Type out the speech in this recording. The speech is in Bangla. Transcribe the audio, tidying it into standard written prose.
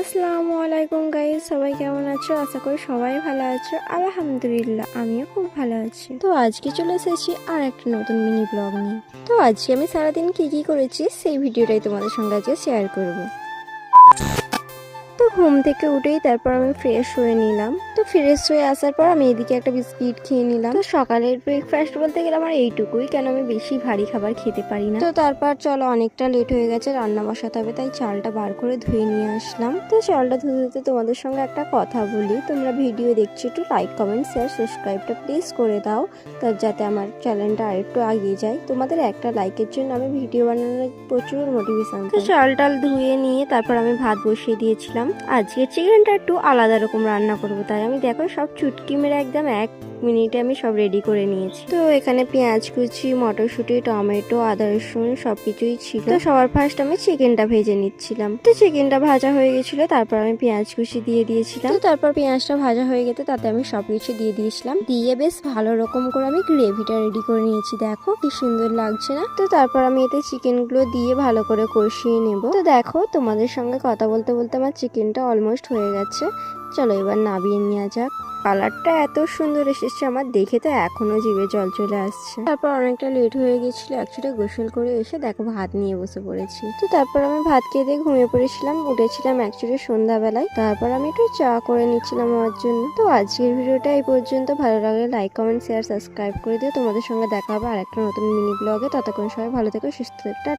আসসালামু আলাইকুম গাইস, সবাই কেমন আছো? আশা করি সবাই ভালো আছো। আলহামদুলিল্লাহ, আমিও খুব ভালো আছি। তো আজকে চলে এসেছি আর একটা নতুন মিনি ব্লগ নিয়ে। তো আজকে আমি সারাদিন কি করেছি সেই ভিডিওটাই তোমাদের সঙ্গে আজকে শেয়ার করব। তো ঘুম থেকে উঠেই তারপর আমি ফ্রেশ হয়ে নিলাম। তো ফ্রেশ হয়ে আসার পর আমি এদিকে একটা বিস্কিট খেয়ে নিলাম। তো সকালের ব্রেকফাস্ট বলতে গেলে আমার এইটুকুই, কেন আমি বেশি ভারী খাবার খেতে পারি না। তো তারপর চলো, অনেকটা লেট হয়ে গেছে, রান্না বসাতে হবে, তাই চালটা বার করে ধুয়ে নিয়ে আসলাম। তো চালটা ধুতে ধুতে তোমাদের সঙ্গে একটা কথা বলি, তোমরা ভিডিও দেখছো একটু লাইক কমেন্ট শেয়ার সাবস্ক্রাইবটা প্লিজ করে দাও, তার যাতে আমার চ্যানেলটা আরেকটু এগিয়ে যায়। তোমাদের একটা লাইকের জন্য আমি ভিডিও বানানোর প্রচুর মোটিভেশন। তো চাল টাল ধুয়ে নিয়ে তারপর আমি ভাত বসিয়ে দিয়েছিলাম। আজকে চিকেনটা একটু আলাদা রকম রান্না করব, তাই আমি দেখো সব চুটকি মেরে একদম 1 মিনিটে আমি সব রেডি করে নিয়েছি। তো এখানে পেঁয়াজ কুচি, মটরশুঁটি, টমেটো, আদা রসুন সবকিছুই ছিল। তো সবার ফার্স্ট আমি চিকেনটা ভেজে নিচ্ছিলাম। তো চিকেনটা ভাজা হয়ে গেছিল, তারপর আমি পেঁয়াজ কুচি দিয়ে দিয়েছিলাম। তো তারপর পেঁয়াজটা ভাজা হয়ে গেছে, তাতে আমি সবকিছু দিয়ে দিয়েছিলাম। দিয়ে বেশ ভালো রকম করে আমি গ্রেভিটা রেডি করে নিয়েছি। দেখো কি সুন্দর লাগছে না? তো তারপর আমি এতে চিকেন গুলো দিয়ে ভালো করে কষিয়ে নেব। তো দেখো, তোমাদের সঙ্গে কথা বলতে বলতে আমার চিকেনটা অলমোস্ট হয়ে গেছে। চলো এবার নামিয়ে নেওয়া যাক। কালারটা এত সুন্দর এসেছে, আমার দেখে তো এখনো জিভে জল চলে আসছে। তারপর অনেকটা লেট হয়ে গেছিল, অ্যাকচুয়ালি গোসল করে এসে দেখো ভাত নিয়ে বসে পড়েছি। তো তারপর আমি ভাত খেয়ে দিয়ে ঘুমিয়ে পড়েছিলাম। উঠেছিলাম অ্যাকচুয়ালি সন্ধ্যাবেলায়। তারপর আমি একটু চা করে নিচ্ছিলাম আমার জন্য। তো আজকের ভিডিওটা এই পর্যন্ত। ভালো লাগলে লাইক কমেন্ট শেয়ার সাবস্ক্রাইব করে দিও। তোমাদের সঙ্গে দেখা হবে আর একটা নতুন মিনি ব্লগে। ততক্ষণ সবাই ভালো থেকো, সুস্থ থেকো।